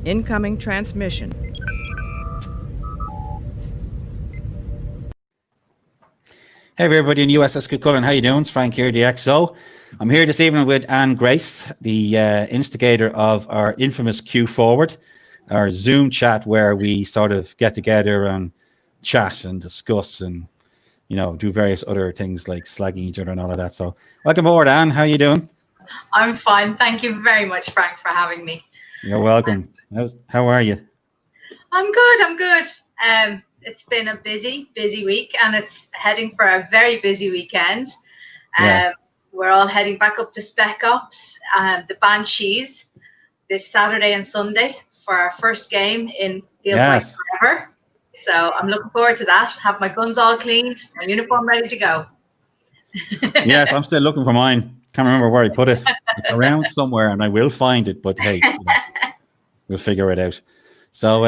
Incoming transmission. Hey everybody in USS Cuchulain, how you doing? It's Frank here, the XO. I'm here this evening with Anne Grace, the instigator of our infamous Q Forward, our Zoom chat where we sort of get together and chat and discuss and, you know, do various other things like slagging each other and all of that. So welcome aboard, Anne. How you doing? I'm fine. Thank you very much, Frank, for having me. You're welcome. How are you? I'm good. It's been a busy week, and it's heading for a very busy weekend. Yeah. We're all heading back up to Spec Ops, the Banshees, this Saturday and Sunday for our first game in Feels Like Forever. So I'm looking forward to that. Have my guns all cleaned, my uniform ready to go. Yes, I'm still looking for mine. Can't remember where I put it. It's around somewhere, and I will find it. But hey, we'll figure it out. So,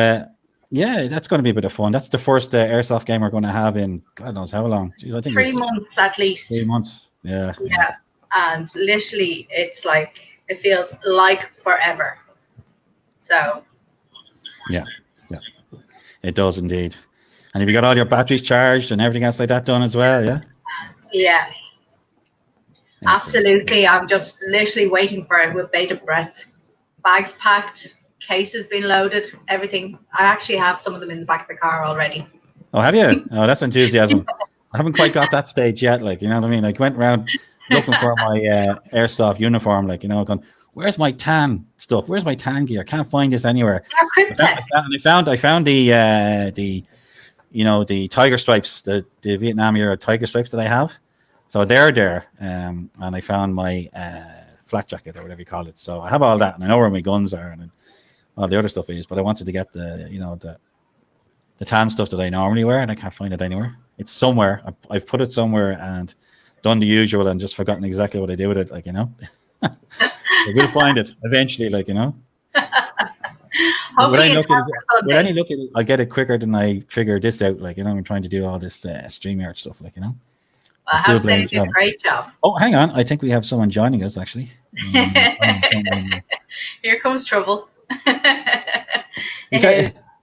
yeah, that's going to be a bit of fun. That's the first airsoft game we're going to have in God knows how long. Jeez, I think 3 months at least. 3 months. Yeah. And literally, it's like it feels like forever. So. Yeah, it does indeed. And have you got all your batteries charged and everything else like that done as well? Yeah. Yeah. Absolutely. I'm just literally waiting for it with bated breath. Bags packed, cases been loaded, everything. I actually have some of them in the back of the car already. Oh, have you? Oh, that's enthusiasm. I haven't quite got that stage yet. Like, you know what I mean? Like, went around looking for my airsoft uniform, like, you know, going, where's my tan stuff? Where's my tan gear? I can't find this anywhere. I found the you know, the tiger stripes, the Vietnam era tiger stripes that I have. So they're there, and I found my flak jacket or whatever you call it. So I have all that, and I know where my guns are and all the other stuff is. But I wanted to get the, you know, the tan stuff that I normally wear, and I can't find it anywhere. It's somewhere. I've put it somewhere and done the usual and just forgotten exactly what I did with it. Like, you know, I will find it eventually. Like, you know. Hopefully, with any look at it, I'll get it quicker than I figure this out. Like, you know, I'm trying to do all this StreamYard stuff. Like, you know. Well, I have to say you did a great job. Oh, hang on. I think we have someone joining us, actually. Here comes trouble.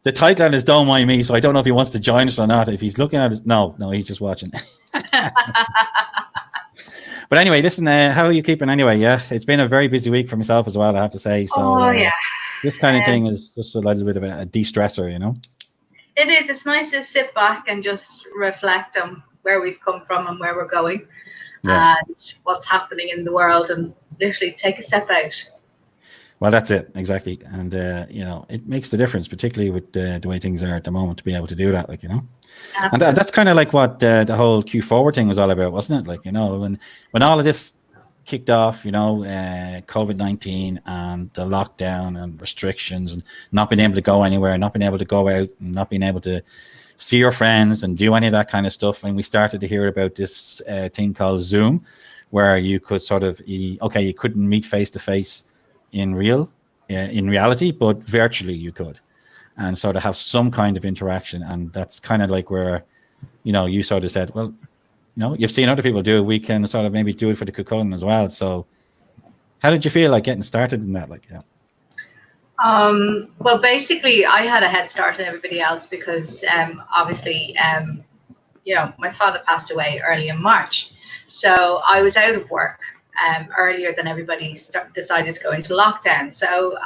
The title is Don't Mind Me, so I don't know if he wants to join us or not. If he's looking at it, no, he's just watching. But anyway, listen, how are you keeping anyway? Yeah, it's been a very busy week for myself as well, I have to say. So this kind of thing is just a little bit of a de-stressor, you know? It is. It's nice to sit back and just reflect on where we've come from and where we're going and what's happening in the world, and literally take a step out. Well, that's it. Exactly. And, you know, it makes the difference, particularly with the way things are at the moment, to be able to do that, like, you know. Absolutely. And that's kind of like what the whole Q Forward thing was all about, wasn't it? Like, you know, when all of this kicked off, you know, COVID-19 and the lockdown and restrictions and not being able to go anywhere, not being able to go out and not being able to see your friends and do any of that kind of stuff. And we started to hear about this thing called Zoom, where you could sort of, you couldn't meet face to face in reality, but virtually you could, and sort of have some kind of interaction. And that's kind of like where, you know, you sort of said, well, you know, you've seen other people do it. We can sort of maybe do it for the Cuchulain as well. So how did you feel like getting started in that? Like, yeah. Well, basically, I had a head start on everybody else because obviously, you know, my father passed away early in March. So I was out of work earlier than everybody decided to go into lockdown. So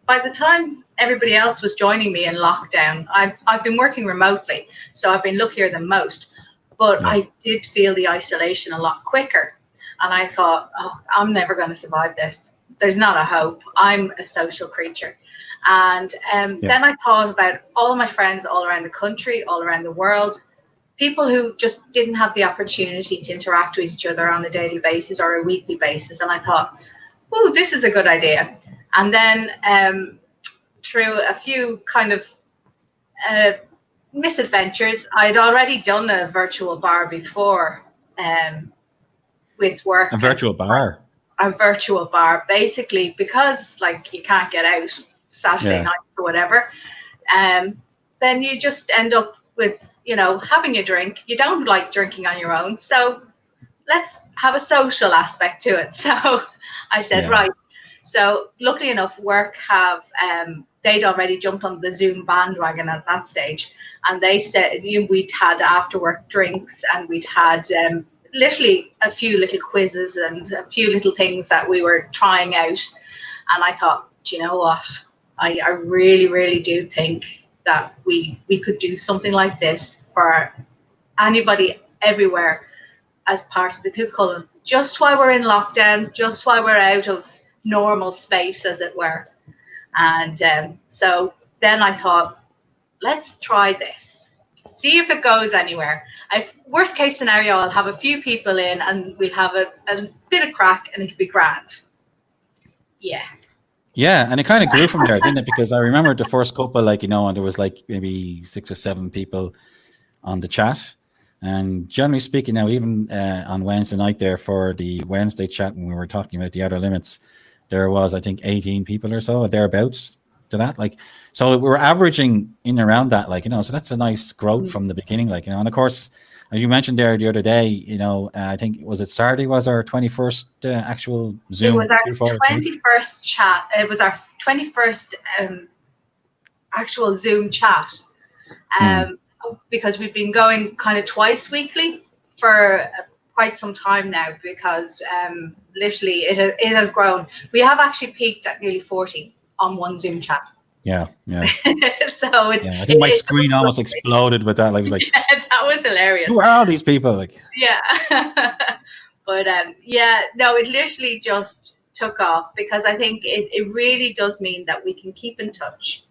by the time everybody else was joining me in lockdown, I've been working remotely. So I've been luckier than most. But I did feel the isolation a lot quicker. And I thought, oh, I'm never going to survive this. There's not a hope. I'm a social creature. And then I thought about all of my friends all around the country, all around the world, people who just didn't have the opportunity to interact with each other on a daily basis or a weekly basis. And I thought, ooh, this is a good idea. And then through a few kind of misadventures, I'd already done a virtual bar before with work. A virtual bar? A virtual bar, basically, because like you can't get out Saturday night or whatever, then you just end up with, you know, having a drink. You don't like drinking on your own, so let's have a social aspect to it. So I said, right, So luckily enough, work have they'd already jumped on the Zoom bandwagon at that stage, and they said we'd had after work drinks, and we'd had literally a few little quizzes and a few little things that we were trying out. And I thought, do you know what? I really, really do think that we could do something like this for anybody everywhere as part of the Cuchulain, just while we're in lockdown, just while we're out of normal space, as it were. And so then I thought, let's try this, see if it goes anywhere. Worst case scenario, I'll have a few people in and we'll have a bit of crack and it'll be grand. Yeah. Yeah, and it kind of grew from there, didn't it? Because I remember the first couple, like, you know, and there was like maybe 6 or 7 people on the chat. And generally speaking now, even on Wednesday night there for the Wednesday chat, when we were talking about the outer limits, there was, I think, 18 people or so, thereabouts to that. Like, so we were averaging in around that, like, you know, so that's a nice growth from the beginning, like, you know. And of course, as you mentioned there the other day, you know, I think, was it Saturday was our 21st actual Zoom? It was our 21st chat. It was our 21st actual Zoom chat. Because we've been going kind of twice weekly for quite some time now, because literally it has grown. We have actually peaked at nearly 40 on one Zoom chat. Yeah. So it's, I think my screen almost exploded with that. Like, it was like, yeah, that was hilarious. Who are all these people? Like, yeah. But yeah, no, it literally just took off, because I think it really does mean that we can keep in touch.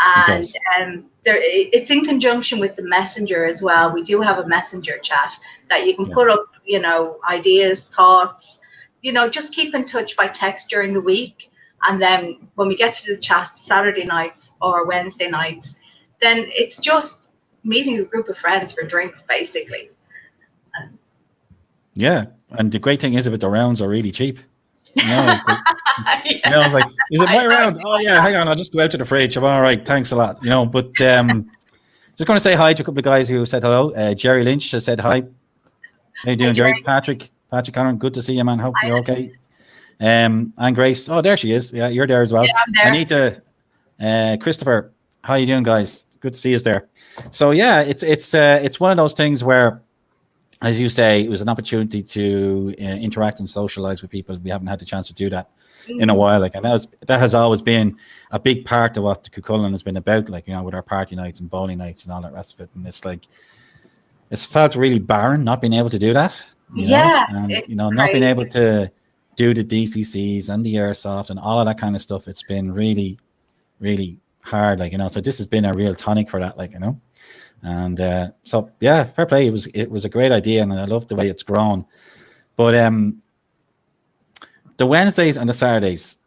And it's in conjunction with the messenger as well. We do have a messenger chat that you can put up, you know, ideas, thoughts, you know, just keep in touch by text during the week. And then when we get to the chat Saturday nights or Wednesday nights, then it's just meeting a group of friends for drinks, basically. Yeah. And the great thing is about the rounds are really cheap. You know, it's like, you know, it's like, is it my round? Oh yeah, hang on, I'll just go out to the fridge. I'm all right, thanks a lot. You know, but just going to say hi to a couple of guys who said hello. Jerry Lynch just said hi. How you doing, Jerry? Patrick Conner, good to see you, man. Hope you're okay. And Grace, oh, there she is. Yeah, you're there as well. Yeah, I'm there. Anita, Christopher, how you doing, guys? Good to see you there. So yeah, it's one of those things where, as you say, it was an opportunity to interact and socialize with people. We haven't had the chance to do that in a while. Like, and that has always been a big part of what the Cuchulain has been about. Like, you know, with our party nights and bowling nights and all that rest of it. And it's like, it's felt really barren not being able to do that. You know? And you know, not being able to do the DCCs and the airsoft and all of that kind of stuff. It's been really, really hard. Like, you know, so this has been a real tonic for that. Like, you know. And so yeah, fair play. It was a great idea, and I love the way it's grown. But the Wednesdays and the Saturdays,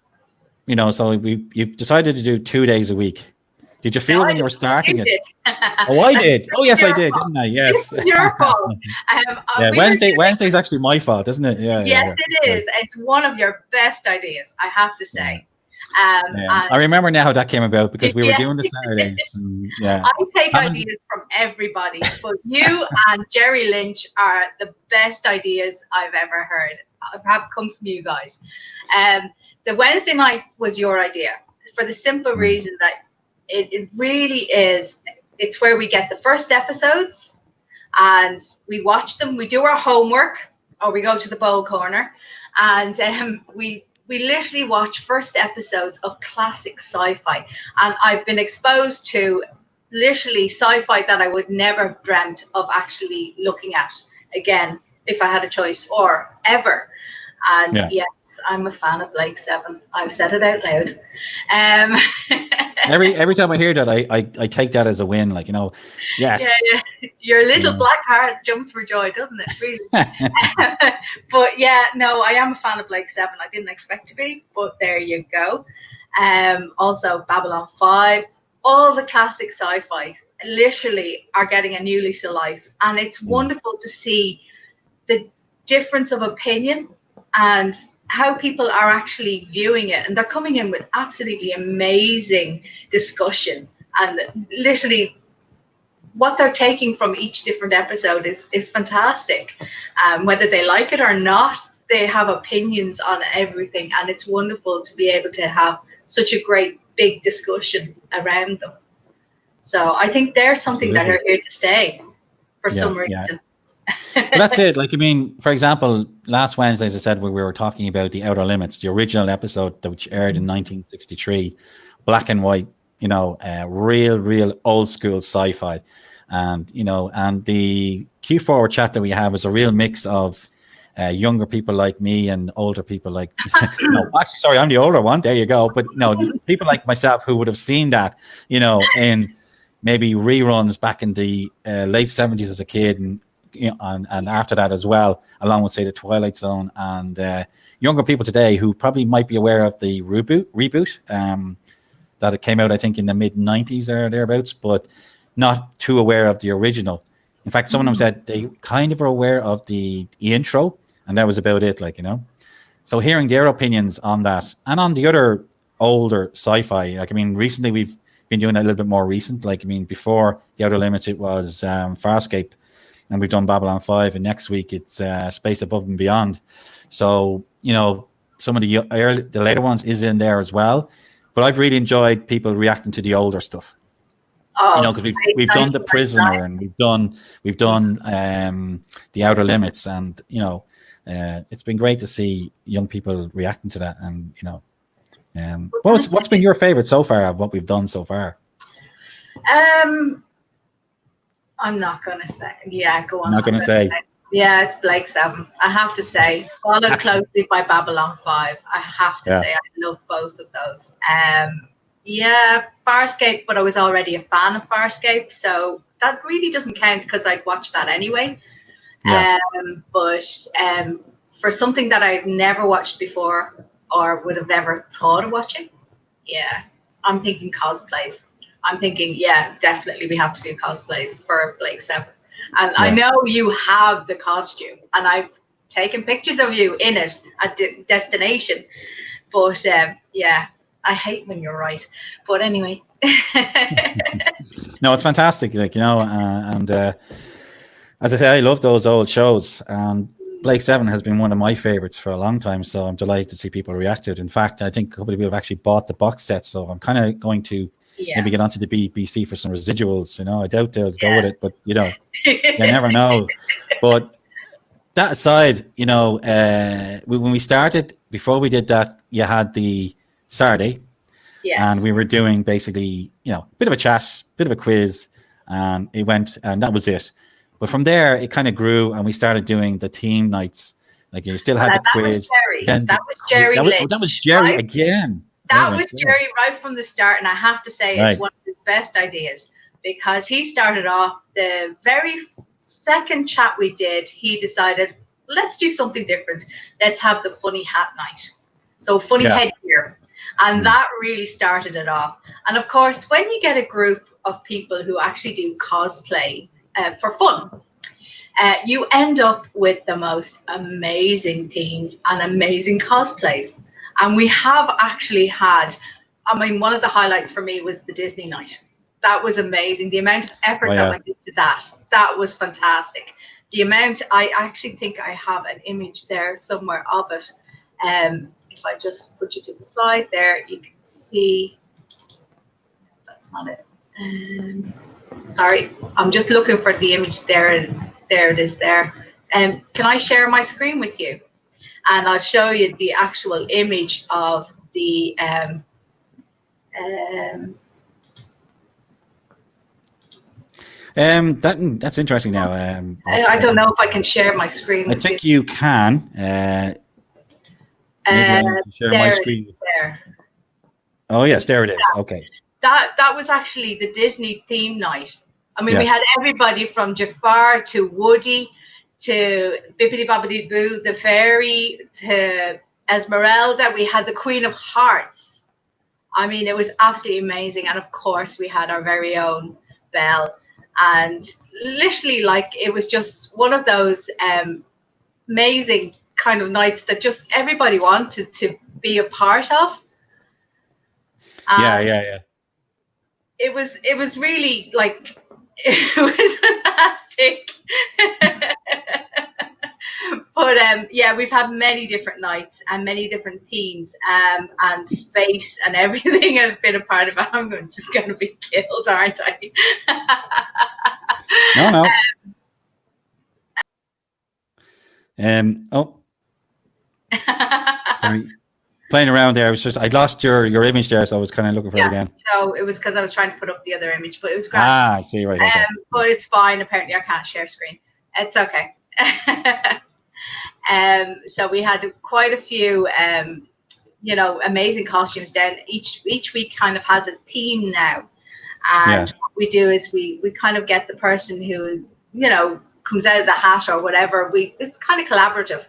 you know, so you've decided to do 2 days a week. Did you feel when you were starting it? Oh, I did. Oh, yes, I did, didn't I? Yes. It's your fault. Yeah, Wednesday is actually my fault, isn't it? Yeah. Yes, it is. It's one of your best ideas, I have to say. I remember now how that came about, because we were doing the Saturdays. And, I take ideas from everybody, but you and Jerry Lynch are the best ideas I've ever heard. Have come from you guys. The Wednesday night was your idea, for the simple reason that it really is. It's where we get the first episodes and we watch them. We do our homework, or we go to the bowl corner, and we literally watch first episodes of classic sci-fi. And I've been exposed to literally sci-fi that I would never have dreamt of actually looking at again if I had a choice, or ever. And yes, I'm a fan of Blake 7. I've said it out loud. Every time I hear that, I take that as a win. Like, you know, yes. Yeah. Your little black heart jumps for joy, doesn't it? Really. But yeah, no, I am a fan of Blake 7. I didn't expect to be, but there you go. Also, Babylon 5. All the classic sci-fi literally are getting a new lease of life. And it's wonderful to see the difference of opinion and how people are actually viewing it. And they're coming in with absolutely amazing discussion. And literally what they're taking from each different episode is fantastic. Whether they like it or not, they have opinions on everything, and it's wonderful to be able to have such a great big discussion around them. So I think they're something that are here to stay for some reason. Well, that's it. Like, I mean, for example, last Wednesday, as I said, we were talking about the Outer Limits, the original episode which aired in 1963, black and white, you know, real old school sci-fi. And, you know, and the Q Forward chat that we have is a real mix of younger people like me and older people like, no, actually, sorry, I'm the older one. There you go. But no, people like myself who would have seen that, you know, in maybe reruns back in the late 70s as a kid, and, you know, and after that as well, along with, say, the Twilight Zone, and younger people today who probably might be aware of the reboot that it came out, I think, in the mid 90s or thereabouts, but not too aware of the original. In fact, some of them said they kind of are aware of the intro, and that was about it, like, you know. So hearing their opinions on that and on the other older sci-fi, like, I mean, recently we've been doing a little bit more recent. Like, I mean, before the Outer Limits, it was Farscape, and we've done Babylon 5, and next week it's Space Above and Beyond. So, you know, some of the later ones is in there as well. But I've really enjoyed people reacting to the older stuff. Oh, you know, because we've done The Prisoner, and we've done the Outer Limits, and, you know, it's been great to see young people reacting to that. And, you know, what's been your favorite so far of what we've done so far? I'm not gonna say. Yeah, go on. Not gonna say. Yeah, it's Blake 7. I have to say, followed closely by Babylon 5. I have to say, I love both of those. Yeah, Farscape, but I was already a fan of Farscape, so that really doesn't count because I'd watched that anyway. Yeah. But for something that I'd never watched before or would have never thought of watching, yeah, I'm thinking cosplays. I'm thinking, yeah, definitely we have to do cosplays for Blake 7. And I know you have the costume, and I've taken pictures of you in it at destination. But yeah, I hate when you're right. But anyway. No, it's fantastic. Like, you know, and as I say, I love those old shows. And Blake 7 has been one of my favorites for a long time. So I'm delighted to see people react to it. In fact, I think a couple of people have actually bought the box set. So I'm kind of going to maybe get onto the BBC for some residuals. You know, I doubt they'll go with it, but, you know, you never know. But that aside, you know, when we started, before we did that, you had the Saturday, and we were doing basically, you know, a bit of a chat, bit of a quiz, and it went, and that was it. But from there, it kind of grew, and we started doing the team nights. Like, you still had the quiz. That was Jerry. That was Jerry again. That was Jerry right from the start, and I have to say it's one of his best ideas, because he started off the very second chat we did. He decided, let's do something different. Let's have the funny hat night. So funny headgear. And that really started it off. And of course, when you get a group of people who actually do cosplay for fun, you end up with the most amazing themes and amazing cosplays. And we have actually had, I mean, one of the highlights for me was the Disney night. That was amazing. The amount of effort that went into that was fantastic. The amount, I actually think I have an image there somewhere of it. If I just put you to the side there, you can see, that's not it. Sorry, I'm just looking for the image there, and there it is there. Can I share my screen with you? And I'll show you the actual image of the that's interesting now. I don't know if I can share my screen. I think you can. Share my screen. There. Oh yes, there it is. Okay. That was actually the Disney theme night. I mean, we had everybody from Jafar to Woody to Bippity Boppity Boo, the fairy, to Esmeralda. We had the Queen of Hearts. I mean, it was absolutely amazing. And of course, we had our very own Belle. And literally, like, it was just one of those amazing kind of nights that just everybody wanted to be a part of. Yeah. It was really, like, it was fantastic. But yeah, we've had many different nights and many different themes, and space and everything has been a part of it. I'm just going to be killed, aren't I? No. Oh, sorry. Playing around there. I lost your image there, so I was kind of looking for it again. No, it was because I was trying to put up the other image, but it was great. I see. Right. Okay. But it's fine. Apparently, I can't share screen. It's okay. So we had quite a few, amazing costumes down. Each week kind of has a theme now, and what we do is we kind of get the person who comes out of the hat or whatever. It's kind of collaborative,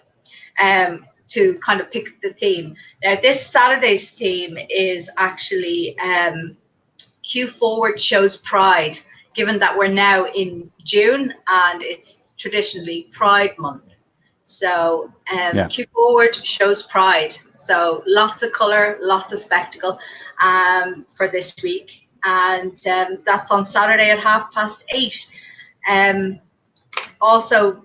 to kind of pick the theme. Now, this Saturday's theme is actually Q Forward shows pride, given that we're now in June and it's traditionally Pride Month. So Q Forward shows pride. So lots of colour, lots of spectacle for this week. And that's on Saturday at 8:30. Also,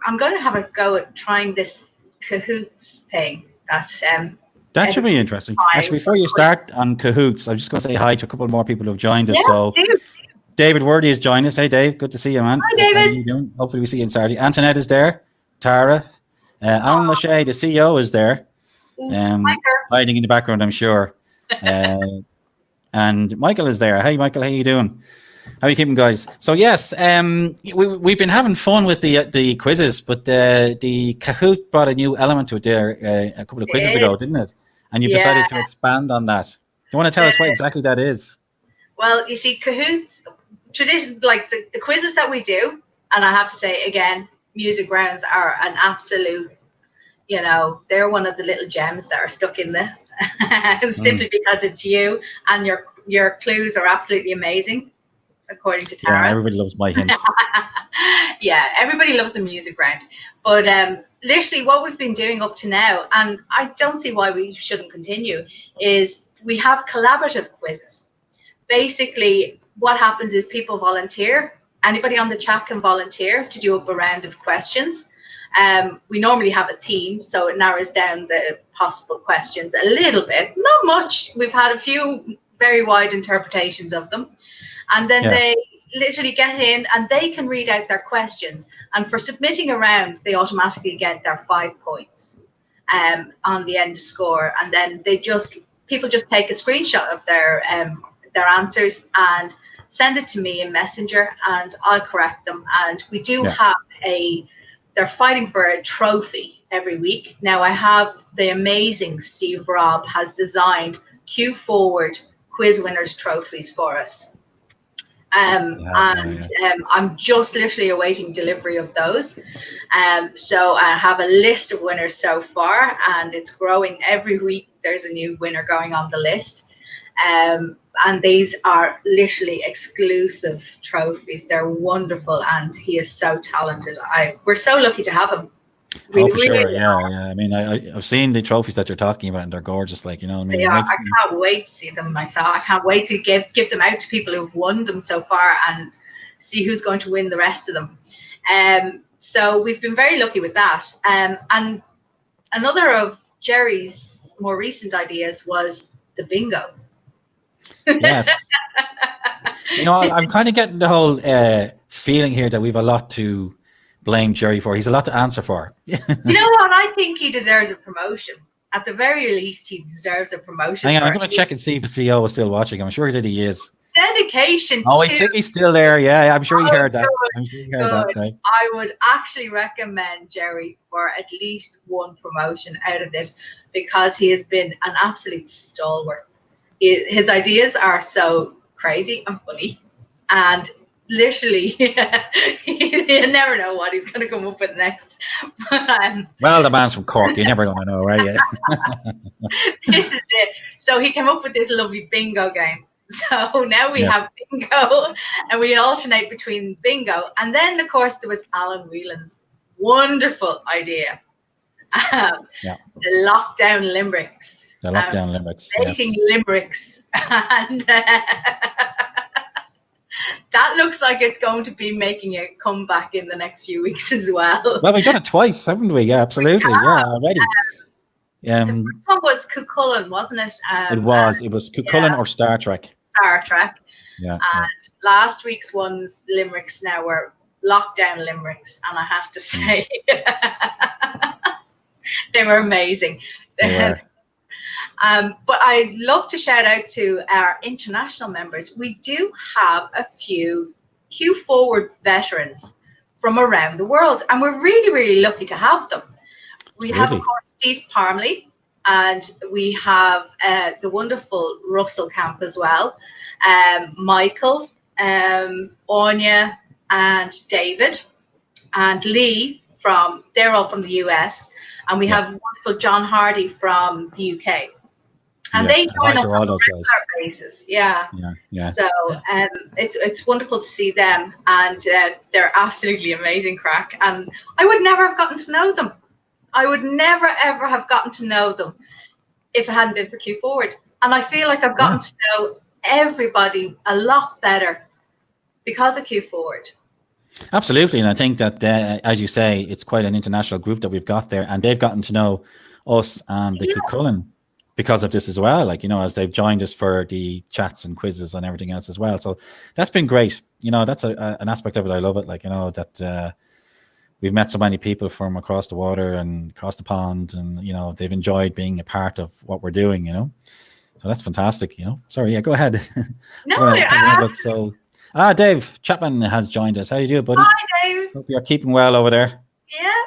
I'm going to have a go at trying this Cahoots thing. That should be interesting. Actually, before you start on Cahoots, I'm just going to say hi to a couple more people who've joined us. David Wordy has joined us. Hey, Dave. Good to see you, man. Hi, David. How are you doing? Hopefully we see you on Saturday. Antoinette is there. Tara. Alan Lachey, the CEO, is there. Hi, sir. Hiding in the background, I'm sure. And Michael is there. Hey, Michael. How you doing? How are you keeping, guys? So yes, we've been having fun with the quizzes, but the Kahoot brought a new element to it there a couple of quizzes ago, didn't it? And you've decided to expand on that. You want to tell us what exactly that is? Well, you see, Cahoots, tradition, like the quizzes that we do, and I have to say again, music rounds are an absolute, they're one of the little gems that are stuck in there, simply because it's you and your clues are absolutely amazing. According to Tara. Yeah, everybody loves my hints. Yeah, everybody loves the music round. But literally what we've been doing up to now, and I don't see why we shouldn't continue, is we have collaborative quizzes. Basically, what happens is people volunteer. Anybody on the chat can volunteer to do up a round of questions. We normally have a theme, so it narrows down the possible questions a little bit. Not much. We've had a few very wide interpretations of them. And then they literally get in and they can read out their questions. And for submitting a round, they automatically get their 5 points on the end score. And then people just take a screenshot of their answers and send it to me in Messenger, and I'll correct them. And we do have they're fighting for a trophy every week. Now, I have the amazing Steve Robb has designed Q Forward quiz winners trophies for us. I'm just literally awaiting delivery of those. So I have a list of winners so far, and it's growing every week. There's a new winner going on the list. And these are literally exclusive trophies. They're wonderful, and he is so talented. We're so lucky to have him. For sure, yeah. I mean, I've seen the trophies that you're talking about, and they're gorgeous. Like, I mean, I can't wait to see them myself. I can't wait to give them out to people who've won them so far, and see who's going to win the rest of them. So we've been very lucky with that. And another of Jerry's more recent ideas was the bingo. Yes. I'm kind of getting the whole feeling here that we've a lot to blame Jerry for. He's a lot to answer for. You know what? I think he deserves a promotion. At the very least, he deserves a promotion. Hang on, I'm going to check and see if the CEO is still watching. I'm sure that he is. Dedication. I think he's still there. Yeah, I'm sure he heard that. I'm sure he heard that. Right? I would actually recommend Jerry for at least one promotion out of this, because he has been an absolute stalwart. His ideas are so crazy and funny, and literally you never know what he's going to come up with next. Well, the man's from Cork, you're never going to know, right? Yeah. This is it. So he came up with this lovely bingo game. So now we have bingo, and we alternate between bingo, and then of course there was Alan Whelan's wonderful idea, the lockdown limericks. The lockdown limericks. Making limericks, and that looks like it's going to be making a comeback in the next few weeks as well. Well, we've done it twice, haven't we? Yeah, absolutely. Yeah, already. The first one was Cuchulain, wasn't it? It was Cuchulain or Star Trek. Star Trek. Yeah. And last week's one's limericks now were lockdown limericks, and I have to say, they were amazing. They were. But I'd love to shout out to our international members. We do have a few Q Forward veterans from around the world, and we're really, really lucky to have them. We have, of course, Steve Parmley, and we have the wonderful Russell Camp as well, Michael, Anya, and David, and Lee they're all from the US, and we have wonderful John Hardy from the UK. And they join us on a regular basis. Yeah. So it's wonderful to see them, and they're absolutely amazing crack. And I would never have gotten to know them. I would never ever have gotten to know them if it hadn't been for Q Forward. And I feel like I've gotten to know everybody a lot better because of Q Forward. Absolutely, and I think that as you say, it's quite an international group that we've got there, and they've gotten to know us and the Cuchulain because of this as well, like, you know, as they've joined us for the chats and quizzes and everything else as well. So that's been great. You know, that's an aspect of it. I love it. Like, you know, that we've met so many people from across the water and across the pond, and, you know, they've enjoyed being a part of what we're doing, you know. So that's fantastic, you know. Sorry, yeah, go ahead. No, Dave Chapman has joined us. How you doing, buddy? Hi, Dave. Hope you're keeping well over there. Yeah.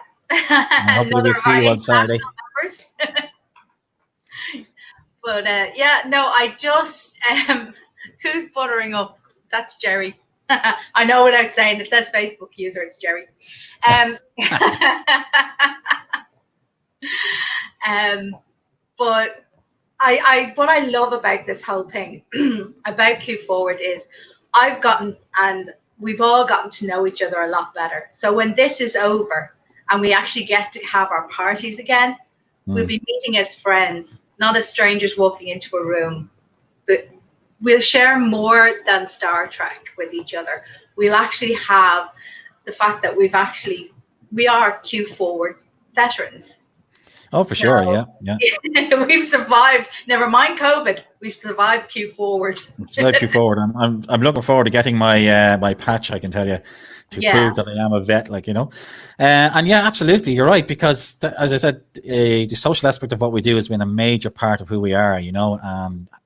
Hopefully we'll see you on Saturday. But I just who's buttering up? That's Jerry. I know without saying, it says Facebook user, it's Jerry. But what I love about this whole thing about Q Forward is we've all gotten to know each other a lot better. So when this is over and we actually get to have our parties again, we'll be meeting as friends, not as strangers walking into a room, but we'll share more than Star Trek with each other. We'll actually have the fact that we are Q Forward veterans. Oh, for sure, yeah. We've survived. Never mind COVID. We've survived Q Forward. Survived Q Forward. I'm looking forward to getting my patch, I can tell you, to prove that I am a vet, like, you know. And yeah, absolutely, you're right, because as I said, the social aspect of what we do has been a major part of who we are, you know.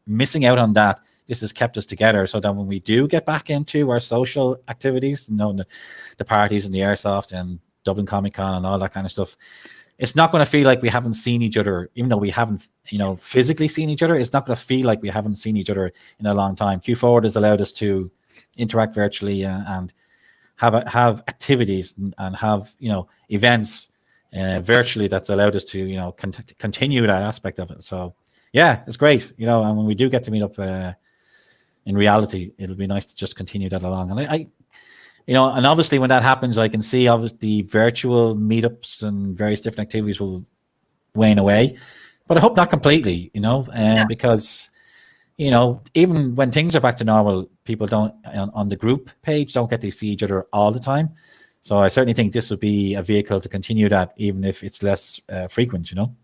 Missing out on that, this has kept us together, so that when we do get back into our social activities, you know, the parties and the airsoft and Dublin Comic Con and all that kind of stuff, it's not going to feel like we haven't seen each other, even though we haven't, you know, physically seen each other. It's not going to feel like we haven't seen each other in a long time. Q Forward has allowed us to interact virtually and have activities and have, you know, events virtually. That's allowed us to, you know, continue that aspect of it. So yeah, it's great, you know. And when we do get to meet up in reality, it'll be nice to just continue that along. And I you know, and obviously when that happens, I can see obviously virtual meetups and various different activities will wane away, but I hope not completely, you know, because, you know, even when things are back to normal, people don't on the group page don't get to see each other all the time. So I certainly think this would be a vehicle to continue that, even if it's less frequent, you know.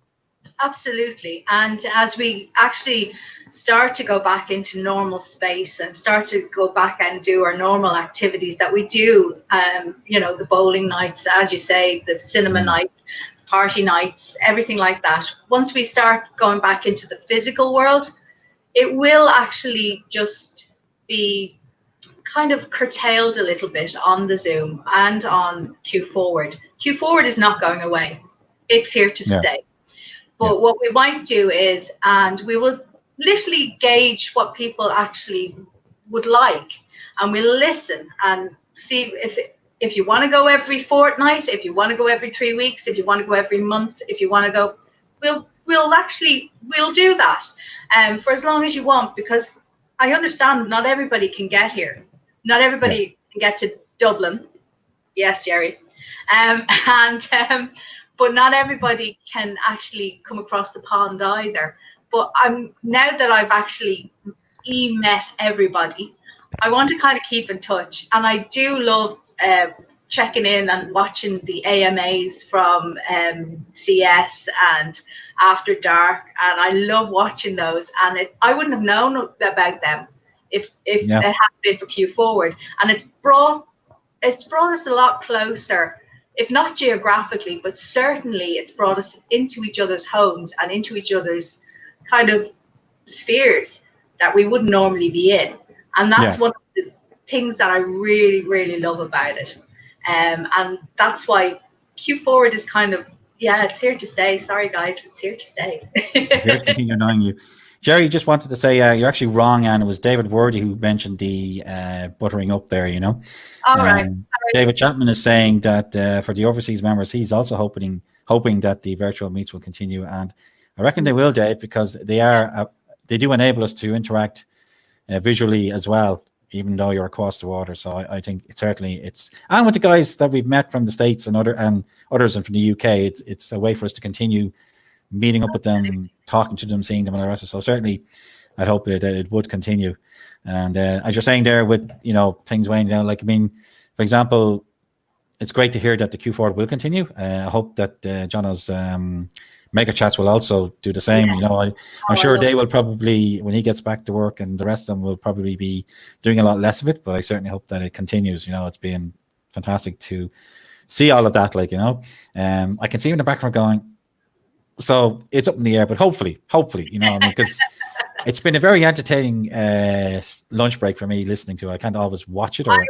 Absolutely. And as we actually start to go back into normal space and start to go back and do our normal activities that we do, you know, the bowling nights, as you say, the cinema nights, party nights, everything like that. Once we start going back into the physical world, it will actually just be kind of curtailed a little bit on the Zoom and on Q Forward. Q Forward is not going away. It's here to stay. But what we might do is, and we will literally gauge what people actually would like, and we'll listen and see if you want to go every fortnight, if you want to go every 3 weeks, if you want to go every month, if you want to go, we'll do that for as long as you want, because I understand not everybody can get here. Not everybody can get to Dublin. Yes, Jerry. But not everybody can actually come across the pond either. But now that I've actually met everybody, I want to kind of keep in touch, and I do love checking in and watching the AMAs from CS and After Dark, and I love watching those. And I wouldn't have known about them if it hadn't been for Q Forward, and it's brought us a lot closer, if not geographically, but certainly it's brought us into each other's homes and into each other's kind of spheres that we wouldn't normally be in. And that's one of the things that I really, really love about it. And that's why Q Forward is kind of, it's here to stay. Sorry, guys, it's here to stay. Here to continue annoying you. Jerry just wanted to say you're actually wrong, and it was David Wordy who mentioned the buttering up there, you know. All right. David Chapman is saying that for the overseas members, he's also hoping that the virtual meets will continue, and I reckon they will, Dave, because they do enable us to interact visually as well, even though you're across the water. So I think and with the guys that we've met from the States and others and from the UK, it's a way for us to continue meeting up with them, talking to them, seeing them, and the rest. So certainly, I'd hope that it would continue. And as you're saying there, with things weighing down, like, I mean, for example, it's great to hear that the Q Forward will continue. I hope that Jono's Mega Chats will also do the same. I'm sure they will probably, when he gets back to work, and the rest of them will probably be doing a lot less of it, but I certainly hope that it continues. It's been fantastic to see all of that, I can see in the background going, so it's up in the air, but hopefully, because it's been a very entertaining lunch break for me listening to it. I can't always watch it or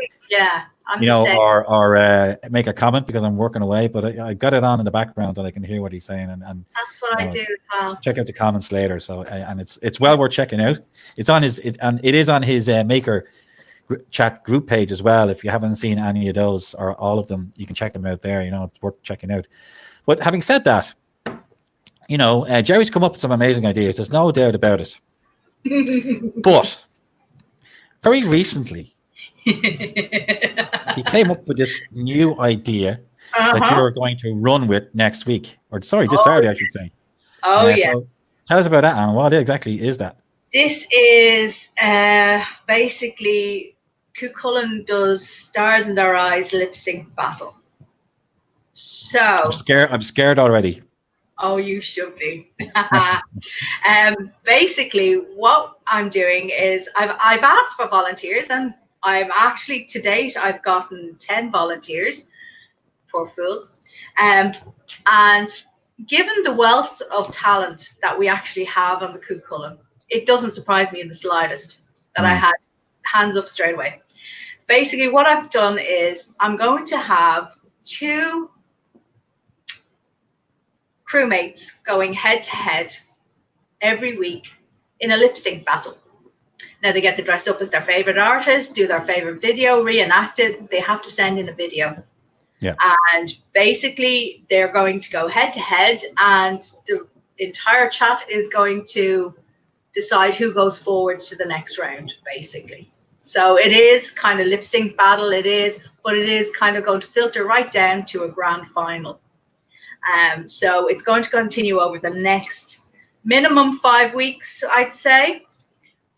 make a comment because I'm working away, but I got it on in the background and I can hear what he's saying, and that's what I do as well. Check out the comments later. So and it's well worth checking out. It is on his Maker chat group page as well. If you haven't seen any of those or all of them, you can check them out there. It's worth checking out. But having said that, Jerry's come up with some amazing ideas. There's no doubt about it. But very recently, he came up with this new idea that you're going to run with next week, or this Saturday, I should say. So tell us about that, and what exactly is that? This is basically Cuchulain does Stars in Their Eyes lip sync battle. So I'm scared already. Oh, you should be. Basically, what I'm doing is I've asked for volunteers, and I'm actually, to date, I've gotten 10 volunteers. Poor fools. And given the wealth of talent that we actually have on the Cuchulain, it doesn't surprise me in the slightest that I had hands up straight away. Basically, what I've done is I'm going to have 2 crewmates going head to head every week in a lip sync battle. Now they get to dress up as their favorite artist, do their favorite video, reenact it. They have to send in a video. Yeah. And basically they're going to go head to head, and the entire chat is going to decide who goes forward to the next round, basically. So it is kind of lip sync battle, but it is kind of going to filter right down to a grand final. So it's going to continue over the next minimum 5 weeks, I'd say,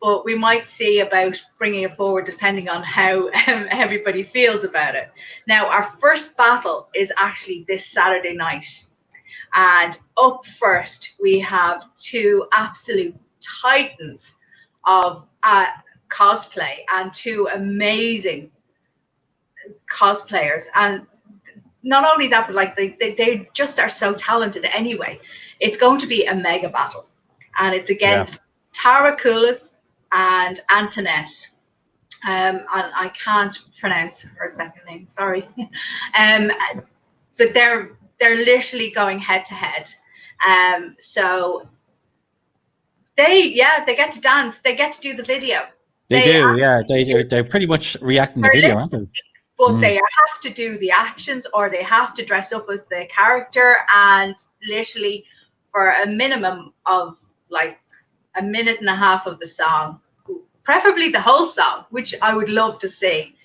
but we might see about bringing it forward depending on how everybody feels about it. Now, our first battle is actually this Saturday night, and up first we have 2 absolute titans of cosplay and 2 amazing cosplayers. And not only that, but they just are so talented anyway. It's going to be a mega battle, and it's against Tara Koulis and Antoinette. And I can't pronounce her second name, sorry. So they're literally going head to head. So they get to dance, they get to do the video. They're pretty much reacting to the video, aren't they? But they have to do the actions, or they have to dress up as the character, and literally for a minimum of like a minute and a half of the song, preferably the whole song, which I would love to see.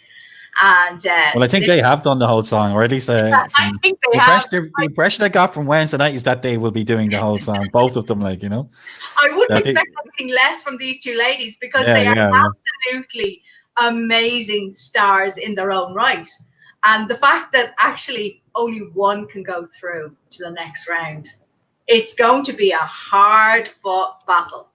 And well, I think they have done the whole song, or at least I think they have. The impression I got from Wednesday night is that they will be doing the whole song, both of them, I wouldn't expect anything less from these 2 ladies, because they are absolutely amazing stars in their own right. And the fact that actually only one can go through to the next round, it's going to be a hard fought battle.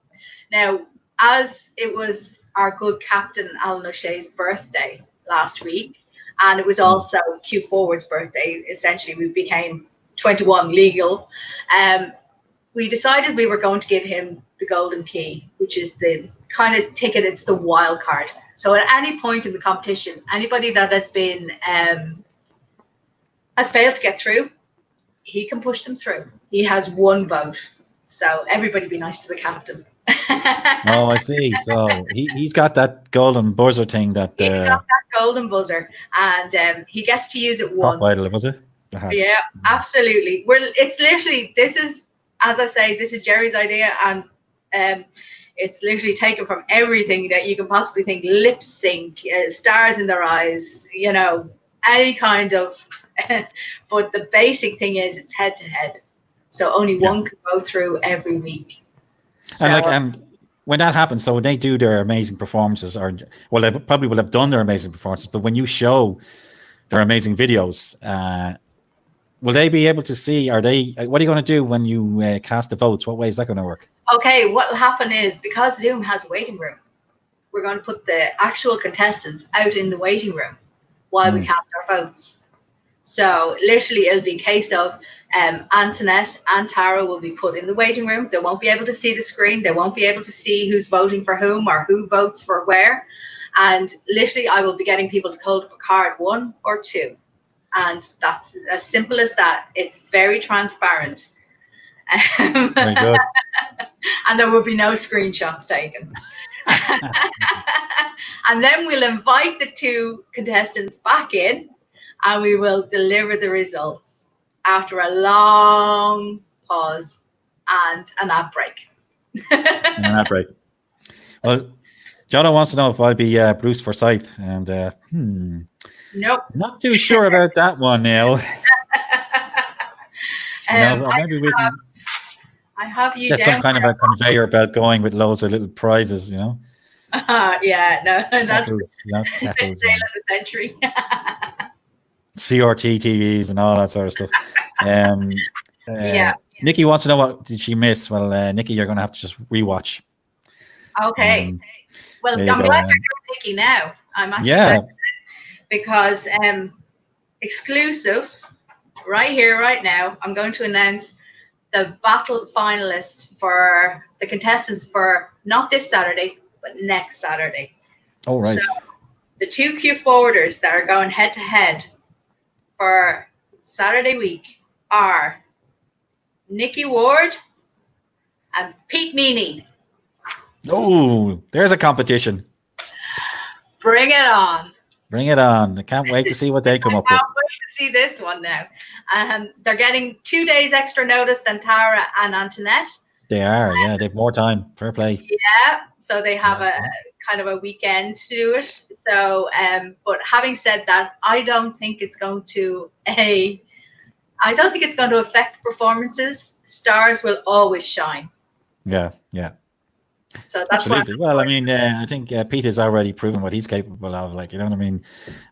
Now, as it was our good captain Alan O'Shea's birthday last week, and it was also Q Forward's birthday, essentially we became 21 legal, we decided we were going to give him the golden key, which is the kind of ticket, it's the wild card. So at any point in the competition, anybody that has been has failed to get through, he can push them through. He has one vote. So everybody be nice to the captain. Oh, I see. So he's got that golden buzzer thing that he's got that golden buzzer, and he gets to use it once. Vital, was it? Yeah, absolutely. It's literally, this is, as I say, this is Jerry's idea, and it's literally taken from everything that you can possibly think. Lip sync, stars in their eyes, you know, any kind of but the basic thing is it's head to head, so only one can go through every week. So, and when that happens, so when they do their amazing performances, or well, they probably will have done their amazing performances, but when you show their amazing videos, will they be able to see? What are you going to do when you cast the votes? What way is that going to work? Okay, what will happen is, because Zoom has a waiting room, we're going to put the actual contestants out in the waiting room while we cast our votes. So literally it'll be a case of Antoinette and Tara will be put in the waiting room. They won't be able to see the screen. They won't be able to see who's voting for whom or who votes for where. And literally I will be getting people to hold up a card 1 or 2. And that's as simple as that. It's very transparent. Very good. And there will be no screenshots taken. And then we'll invite the 2 contestants back in, and we will deliver the results after a long pause and an ad break. An ad break. Well, Jono wants to know if I'll be Bruce Forsyth, and nope, not too sure about that one, Neil. Maybe we can. I have you. Get some kind of a conveyor belt going with loads of little prizes, you know. Yeah, no, that's kettles, sale of the century. CRT TVs and all that sort of stuff. Nikki wants to know, what did she miss? Well, Nikki, you're going to have to just rewatch. Okay. Well, I'm glad you're doing Nikki now. I'm actually because exclusive right here, right now, I'm going to announce the battle finalists for the contestants for not this Saturday, but next Saturday. Oh, right. So the 2 Q forwarders that are going head to head for Saturday week are Nikki Ward and Pete Meany. Oh, there's a competition. Bring it on. Bring it on. I can't wait to see what they come up with. I can't wait to see this one now. They're getting 2 days extra notice than Tara and Antoinette. They are, yeah. They have more time. Fair play. Yeah. So they have a kind of a weekend to do it. So, but having said that, I don't think it's going to affect performances. Stars will always shine. Yeah. So that's absolutely. Well, I mean, I think Pete has already proven what he's capable of, like, you know what I mean,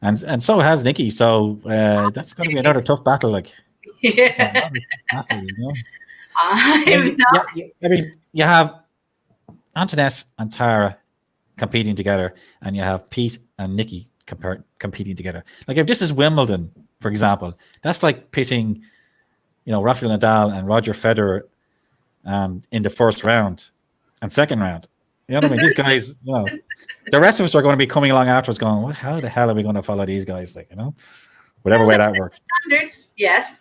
and so has Nikki. So that's going to be another tough battle, like. Yeah. Battle, you know? I mean, you have Antoinette and Tara competing together, and you have Pete and Nikki competing together. Like, if this is Wimbledon, for example, that's like pitting, you know, Rafael Nadal and Roger Federer in the first round and second round. You know what I mean? These guys, you know, the rest of us are going to be coming along afterwards going, well, how the hell are we going to follow these guys? Like, you know, whatever way that works. Standards, yes.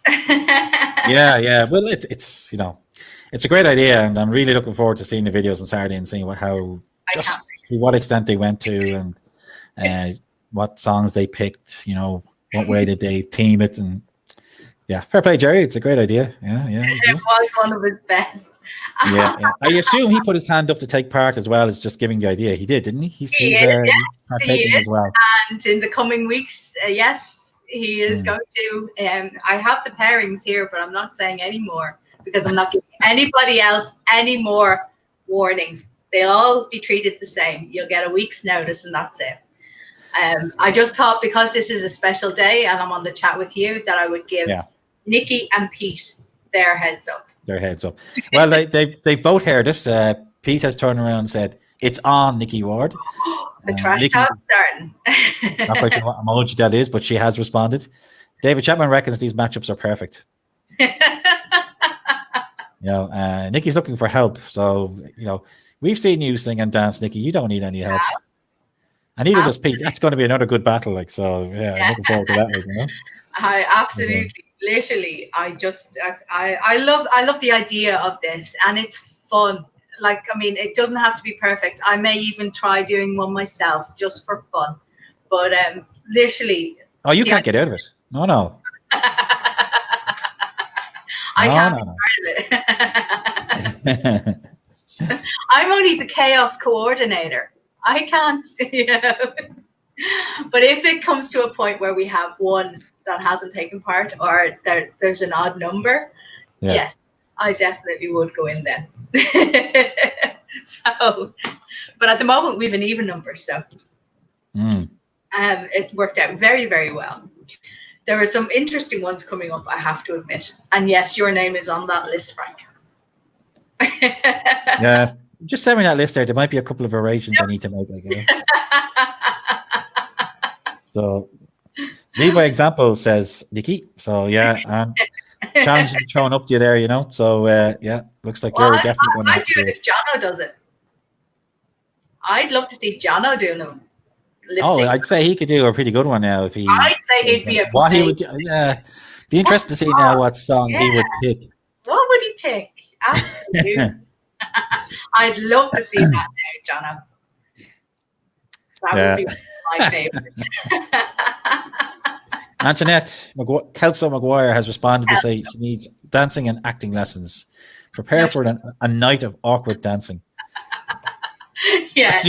Yeah. Well, it's you know, it's a great idea, and I'm really looking forward to seeing the videos on Saturday and seeing to what extent they went to, and what songs they picked. You know, what way did they team it, and yeah, fair play, Jerry. It's a great idea. Yeah. It was one of his best. Yeah. I assume he put his hand up to take part as well as just giving the idea. He did, didn't he? He's partaking as well. And in the coming weeks, yes, he is going to. I have the pairings here, but I'm not saying any more because I'm not giving anybody else any more warning. They'll all be treated the same. You'll get a week's notice, and that's it. I just thought because this is a special day and I'm on the chat with you that I would give Nikki and Pete their heads up. Their heads up. Well, they both heard it. Pete has turned around and said, "It's on, Nikki Ward." The trash Nikki, talk starting. not quite sure what emoji that is, but she has responded. David Chapman reckons these matchups are perfect. Nikki's looking for help. So, we've seen you sing and dance, Nikki. You don't need any help. And neither does Pete. That's going to be another good battle. I'm looking forward to that. I absolutely, literally, I love the idea of this, and it's fun. Like, I mean, it doesn't have to be perfect. I may even try doing one myself just for fun. But literally. Oh, you can't get out of it. No. I can't be part of it. I'm only the chaos coordinator. I can't, But if it comes to a point where we have one that hasn't taken part, or there's an odd number, yes, I definitely would go in then. But at the moment we have an even number, so it worked out very, very well. There are some interesting ones coming up, I have to admit. And yes, your name is on that list, Frank. Yeah, just send me that list there. There might be a couple of variations I need to make. So, lead by example, says Nikki. So, and challenge throwing up to you there, So, looks like you're definitely going to have to do it. I'd do it if Jono does it. I'd love to see Jono doing them. I'd say he could do a pretty good one now if he. I'd say he'd be what he would do. Yeah, be interested to see now what song he would pick. What would he pick? Absolutely. I'd love to see that now, Jono. That would be my favorite. Antoinette Kelso McGuire has responded to say she needs dancing and acting lessons. Prepare for a night of awkward dancing. Yeah, that's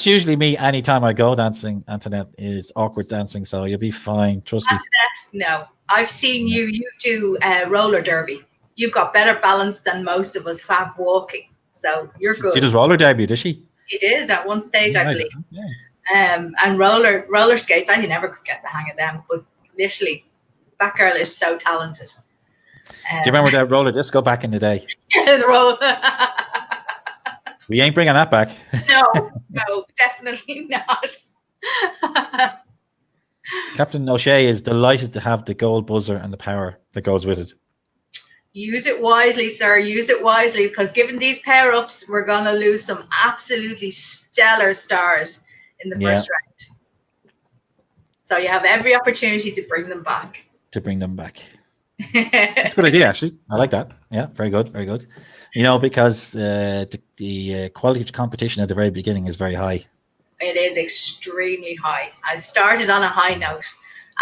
usually me. Anytime I go dancing, Antoinette, is awkward dancing, so you'll be fine. Trust me. No, I've seen you do roller derby. You've got better balance than most of us have walking, so you're good. She does roller derby, does she? She did at one stage, I believe. Yeah. And roller skates, I never could get the hang of them, but literally, that girl is so talented. Do you remember that roller disco back in the day? Yeah, the roller. We ain't bringing that back. No, definitely not. Captain OShea is delighted to have the gold buzzer and the power that goes with it. Use it wisely, sir. Use it wisely, because given these pair-ups, we're going to lose some absolutely stellar stars in the first round. So you have every opportunity to bring them back. That's a good idea, actually. I like that. Yeah, very good, very good. Because the quality of competition at the very beginning is very high. It is extremely high. I started on a high note,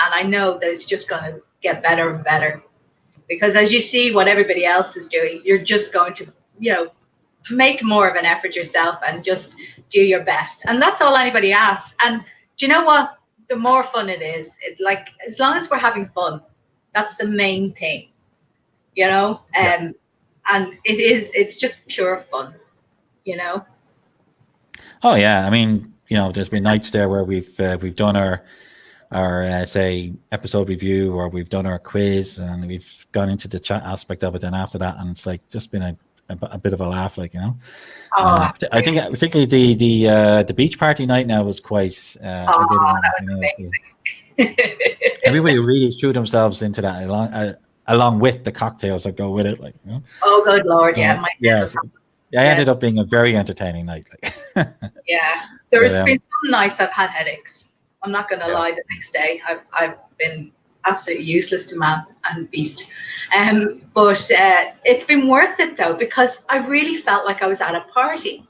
and I know that it's just going to get better and better. Because as you see what everybody else is doing, you're just going to, make more of an effort yourself and just do your best. And that's all anybody asks. And do you know what? The more fun it is, as long as we're having fun, that's the main thing, and it's just pure fun, Oh yeah. I mean, there's been nights there where we've done our say episode review, or we've done our quiz, and we've gone into the chat aspect of it. And after that, and it's like just been a bit of a laugh, I think particularly the beach party night now was quite a good one. That was everybody really threw themselves into that along with the cocktails that go with it, Oh, good Lord, yeah. I ended up being a very entertaining night. Yeah, there's been some nights I've had headaches. I'm not going to lie. The next day, I've been absolutely useless to man and beast. But it's been worth it though, because I really felt like I was at a party.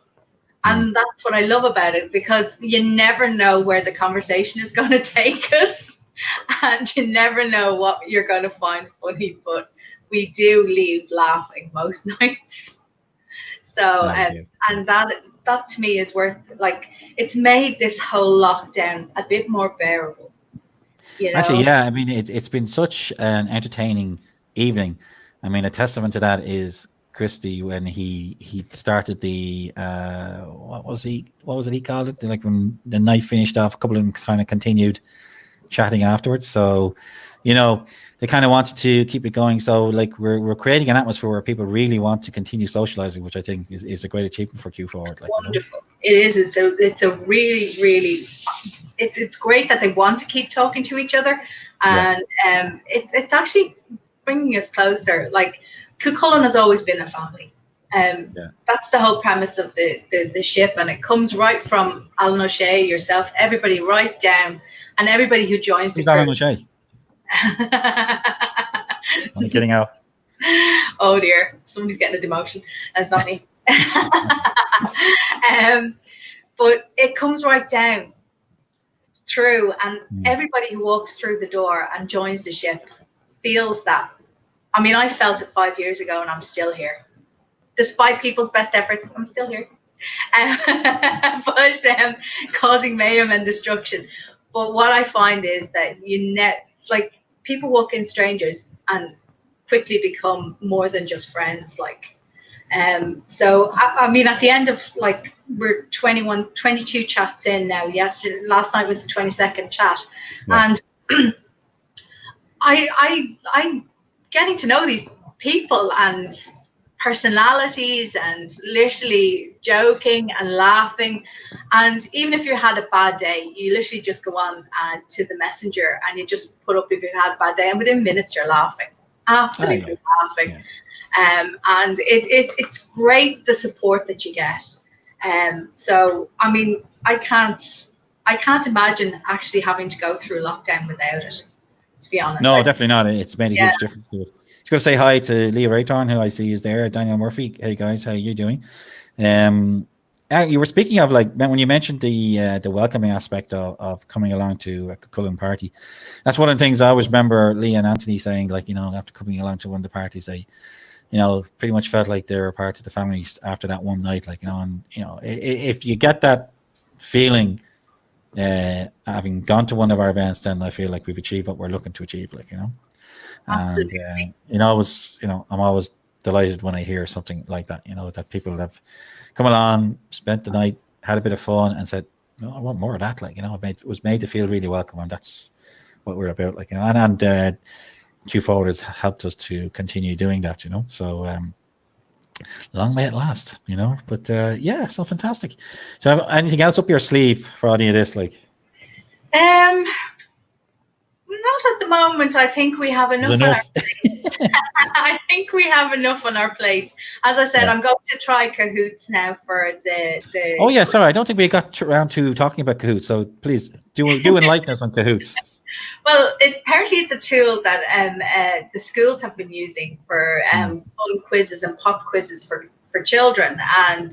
And that's what I love about it, because you never know where the conversation is going to take us, and you never know what you're going to find funny, but we do leave laughing most nights. So, and that to me is worth, it's made this whole lockdown a bit more bearable. Actually, yeah, I mean, it's been such an entertaining evening. I mean, a testament to that is Christie when he started the what was it he called it, like when the night finished off, a couple of them kind of continued chatting afterwards. So they kind of wanted to keep it going, so like we're creating an atmosphere where people really want to continue socializing, which I think is a great achievement for Q Forward. Like, wonderful. It is. It's a really it's great that they want to keep talking to each other, and it's actually bringing us closer. Like, Cuchulain has always been a family. That's the whole premise of the ship, and it comes right from Alan OShea, yourself, everybody right down, and everybody who joins the crew. Alan OShea? I'm kidding out. Oh dear, somebody's getting a demotion. That's not me. But it comes right down through, and everybody who walks through the door and joins the ship feels that. I mean, I felt it 5 years ago, and I'm still here. Despite people's best efforts, I'm still here. But causing mayhem and destruction. But what I find is that like, people walk in strangers and quickly become more than just friends. Like, so I mean, at the end of, like, we're 22 chats in now. Last night was the 22nd chat, and I'm getting to know these people and personalities, and literally joking and laughing. And even if you had a bad day, you literally just go on to the messenger and you just put up if you had a bad day, and within minutes you're laughing, absolutely laughing. And it's great, the support that you get. So I mean, I can't imagine actually having to go through lockdown without it, to be honest. No, definitely not. It's made a huge difference to it. Just going to say hi to Leah Raythorn, who I see is there. Daniel Murphy. Hey guys, how you doing? You were speaking of, like, when you mentioned the welcoming aspect of coming along to a Cuchulain party. That's one of the things I always remember Leah and Anthony saying, like, after coming along to one of the parties, they, pretty much felt like they were part of the family after that one night, like, and if you get that feeling, having gone to one of our events, then I feel like we've achieved what we're looking to achieve, like, Absolutely. And I'm always delighted when I hear something like that, that people have come along, spent the night, had a bit of fun, and said, I want more of that, like, it was made to feel really welcome, and that's what we're about, like, and Q Forward has helped us to continue doing that, so long may it last, but so fantastic. So anything else up your sleeve for any of this, like? Not at the moment. I think we have enough. I think we have enough on our plates. As I said, I'm going to try Cahoots now for the. Oh yeah, sorry, I don't think we got around to talking about Cahoots. So please do enlighten us on Cahoots. Well, apparently it's a tool that the schools have been using for fun quizzes and pop quizzes for children, and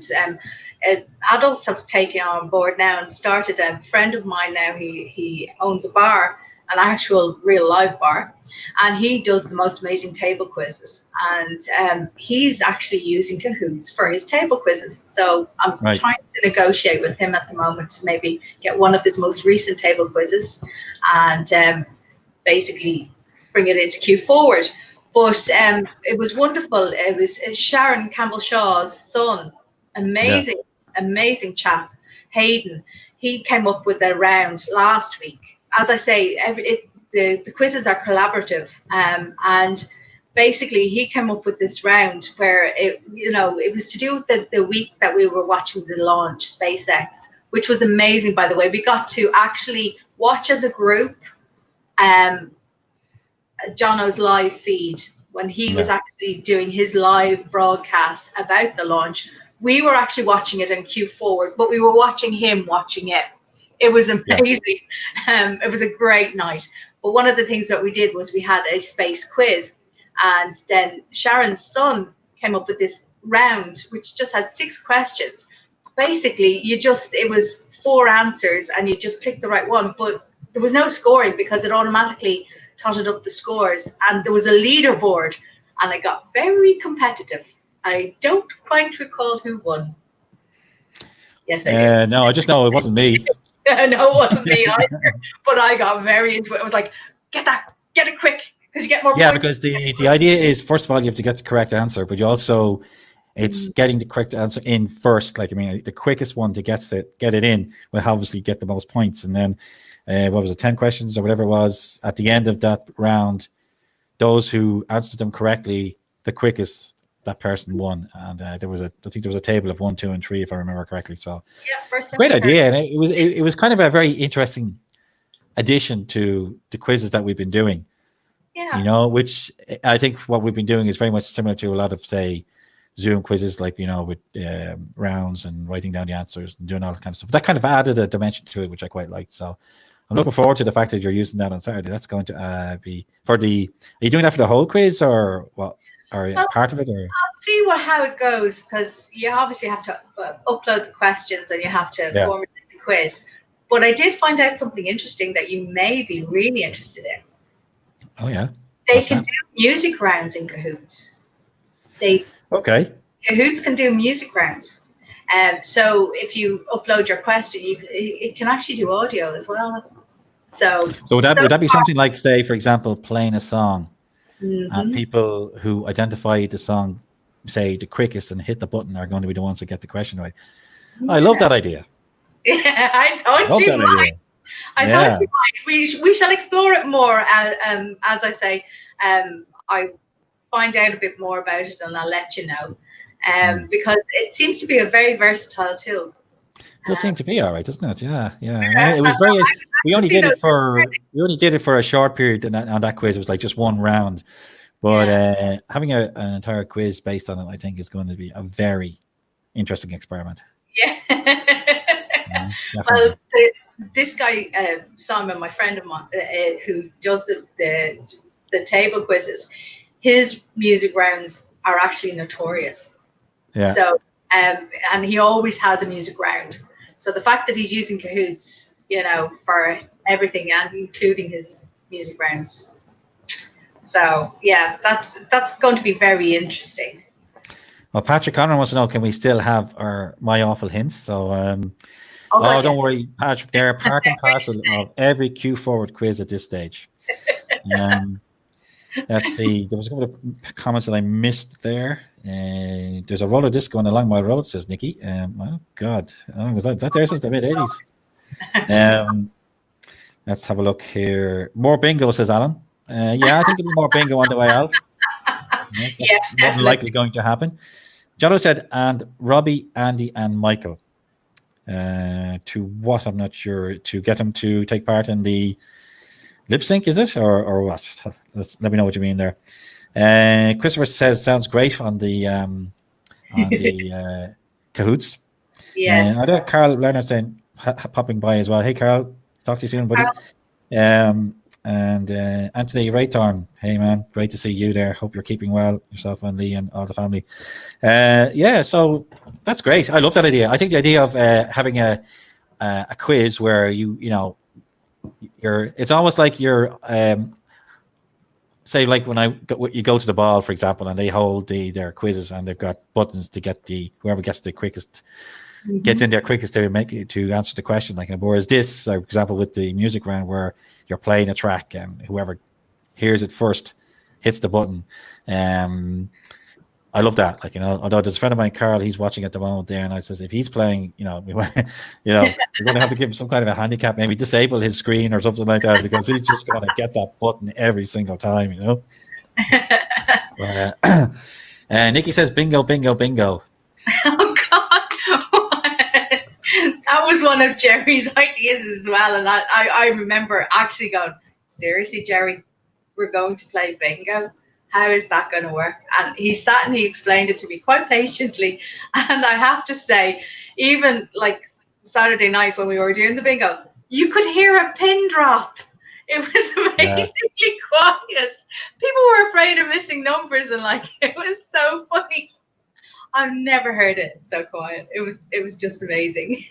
adults have taken on board now and started. A friend of mine now, he owns a bar, an actual real live bar, and he does the most amazing table quizzes, and he's actually using Cahoots for his table quizzes. So I'm trying to negotiate with him at the moment to maybe get one of his most recent table quizzes and basically bring it into Q Forward. But it was wonderful. It was Sharon Campbell-Shaw's son, amazing chap, Hayden. He came up with a round last week. As I say, the quizzes are collaborative, and basically he came up with this round where it was to do with the week that we were watching the launch, SpaceX, which was amazing, by the way. We got to actually watch as a group Jono's live feed when he was actually doing his live broadcast about the launch. We were actually watching it in Q Forward, but we were watching him watching it. It was amazing. It was a great night. But one of the things that we did was we had a space quiz, and then Sharon's son came up with this round, which just had 6 questions. Basically, it was 4 answers, and you just clicked the right one. But there was no scoring because it automatically totted up the scores, and there was a leaderboard, and it got very competitive. I don't quite recall who won. Yes, I do. No, I just know it wasn't me. No, it wasn't me either. But I got very into it. I was like, get it quick. Because you get more Yeah, points. because the idea is, first of all, you have to get the correct answer, but you also, it's getting the correct answer in first. Like, I mean, the quickest one to get it in will obviously get the most points. And then, what was it, 10 questions or whatever it was, at the end of that round, those who answered them correctly, the quickest, that person won. And I think there was a table of 1, 2, and 3, if I remember correctly. So Yeah, first time great I heard. idea. And it was kind of a very interesting addition to the quizzes that we've been doing. Yeah. You know, which I think what we've been doing is very much similar to a lot of, say, Zoom quizzes, like, you know, with rounds and writing down the answers and doing all that kind of stuff. But that kind of added a dimension to it, which I quite liked. So I'm looking forward to the fact that you're using that on Saturday. That's going to be for the. Are you doing that for the whole quiz, or what? Or part of it, or? I'll see how it goes, because you obviously have to upload the questions and you have to formulate the quiz. But I did find out something interesting that you may be really interested in. Oh yeah. They can do music rounds in Cahoots. Cahoots can do music rounds. So if you upload your question, it can actually do audio as well. So would that be something like, say, for example, playing a song, and people who identify the song, say, the quickest and hit the button are going to be the ones that get the question right? I love that idea. Yeah, I thought you might. I thought you might. We shall explore it more. As I say, I find out a bit more about it and I'll let you know. Because it seems to be a very versatile tool. It does seem to be all right, doesn't it? Yeah. And it was very. We only did it for a short period, and on that quiz it was like just one round. But having an entire quiz based on it, I think, is going to be a very interesting experiment. Yeah. Well, this guy Simon, my friend of mine, who does the table quizzes, his music rounds are actually notorious. Yeah. So and he always has a music round. So the fact that he's using Cahoots, you know, for everything, and including his music rounds. So yeah, that's going to be very interesting. Well, Patrick Conran wants to know, can we still have our My Awful Hints? So don't worry, Patrick, they're part and parcel of every Q Forward quiz at this stage. Let's see, there was a couple of comments that I missed there. There's a roller disc going along my road, says Nikki. Oh God, was that there since the mid-80s? Let's have a look here. More bingo, says Alan. I think there'll be more bingo on the way out. Yes, more likely going to happen. Shuttle said, and Robbie, Andy, and Michael. To what? I'm not sure. To get them to take part in the lip sync, is it, or what? Let me know what you mean there. Christopher says, sounds great on the Cahoots. Yes. I know Carl Leonard saying, popping by as well. Hey, Carl, talk to you soon, buddy. And Anthony Raythorn, hey man, great to see you there. Hope you're keeping well, yourself and Lee and all the family. So that's great. I love that idea. I think the idea of having a quiz where it's almost like you're say, like when you go to the ball, for example, and they hold their quizzes and they've got buttons to get whoever gets the quickest. Gets in there quickest to answer the question. Like, whereas this, for example, with the music round where you're playing a track and whoever hears it first hits the button. I love that. Like, although there's a friend of mine, Carl, he's watching at the moment there, and I says if he's playing, we're going to have to give him some kind of a handicap, maybe disable his screen or something like that, because he's just going to get that button every single time. Nikki says bingo, bingo, bingo. Oh God. That was one of Jerry's ideas as well, and I remember actually going, seriously, Jerry, we're going to play bingo? How is that going to work? And he sat and he explained it to me quite patiently, and I have to say, even like Saturday night when we were doing the bingo, you could hear a pin drop. It was amazingly quiet. People were afraid of missing numbers, and it was so funny. I've never heard it so quiet. It was just amazing.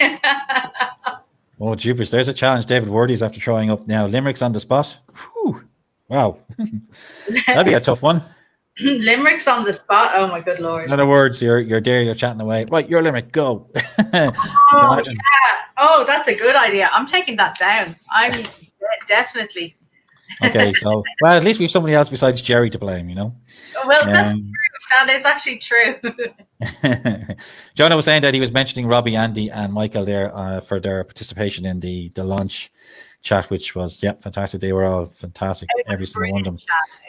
Oh, Jupiter, there's a challenge David Wordy's after throwing up now. Limericks on the spot. Whew. Wow. That'd be a tough one. Limericks on the spot. Oh my good Lord. In other words, you're there, you're chatting away. Right, your limerick, go. Oh, yeah. Oh, that's a good idea. I'm taking that down. I'm definitely. Okay, so well, at least we have somebody else besides Jerry to blame, you know. Well, that's true. That is actually true. Jonah was saying that he was mentioning Robbie, Andy, and Michael there for their participation in the launch chat, which was fantastic. They were all fantastic, every single one of them.